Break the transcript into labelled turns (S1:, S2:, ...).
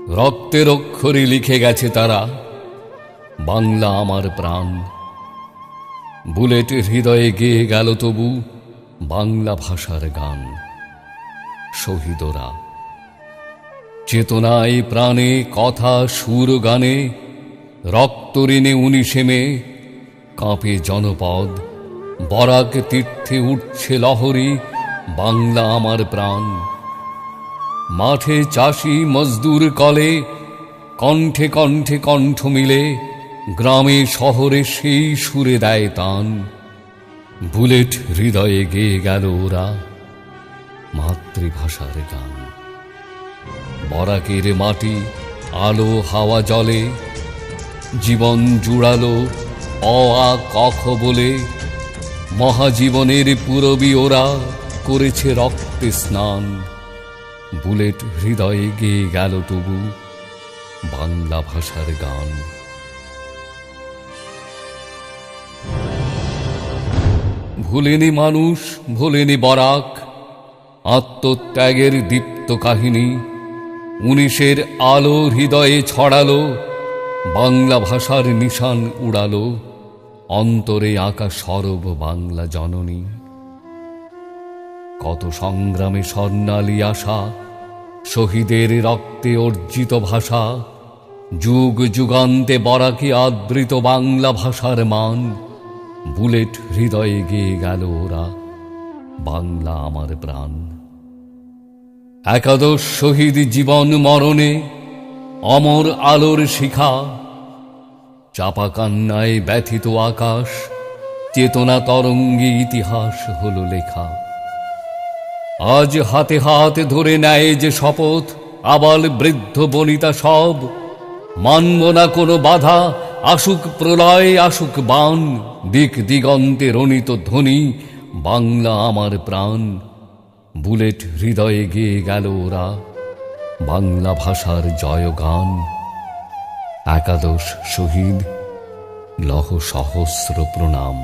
S1: রক্তের অক্ষরে লিখে গেছে তারা, বাংলা আমার প্রাণ। বুলেট হৃদয়ে গেয়ে গেল তবু বাংলা ভাষার গান। শহীদরা চেতনায় প্রাণে কথা সুর গানে, রক্ত ঋণে 19 মে কাঁপে জনপদ। বরাক তীর্থে উঠছে লহরী, বাংলা আমার প্রাণ। মাঠে চাষি মজদুর কলে, কণ্ঠে কণ্ঠে কণ্ঠ মিলে, গ্রামে শহরে সেই সুরে দেয় তান। বুলেট হৃদয়ে গেয়ে গেল ওরা মাতৃভাষার গান। বরাকের মাটি আলো হাওয়া জলে, জীবন জুড়ালো অ আ কখ বলে। মহাজীবনের পুরবী ওরা করেছে রক্তে স্নান। বুলেট হৃদয়ে গেয়ে গেল তবু বাংলা ভাষার গান। ভুলেনি মানুষ, ভোলেনি বরাক, আত্মত্যাগের দীপ্ত কাহিনী। 19-এর আলো হৃদয়ে ছড়ালো, বাংলা ভাষার নিশান উড়ালো। অন্তরে আঁকা সরব বাংলা জননী। কত সংগ্রামে স্বর্ণালী আশা, শহীদের রক্তে অর্জিত ভাষা। যুগ যুগান্তে বরাকে আদৃত বাংলা ভাষার মান। বুলেট হৃদয়ে গেয়ে গেল ওরা বাংলা আমার প্রাণ। একাদশ শহীদ জীবন মরণে অমর আলোর শিখা। চাপা কান্নায় ব্যথিত আকাশ, চেতনা তরঙ্গে ইতিহাস হলো লেখা। আজ হাতে হাত ধরে নেয় যে শপথ, আবাল বৃদ্ধ বনিতা সব। মানব না কোনো বাধা, আসুক প্রলয় আসুক বান। দিক দিগন্তে রণিত ধ্বনি, বাংলা আমার প্রাণ। বুলেট হৃদয়ে গেয়ে গেল ওরা বাংলা ভাষার জয়গান। একাদশ শহীদ লহ সহস্র প্রণাম।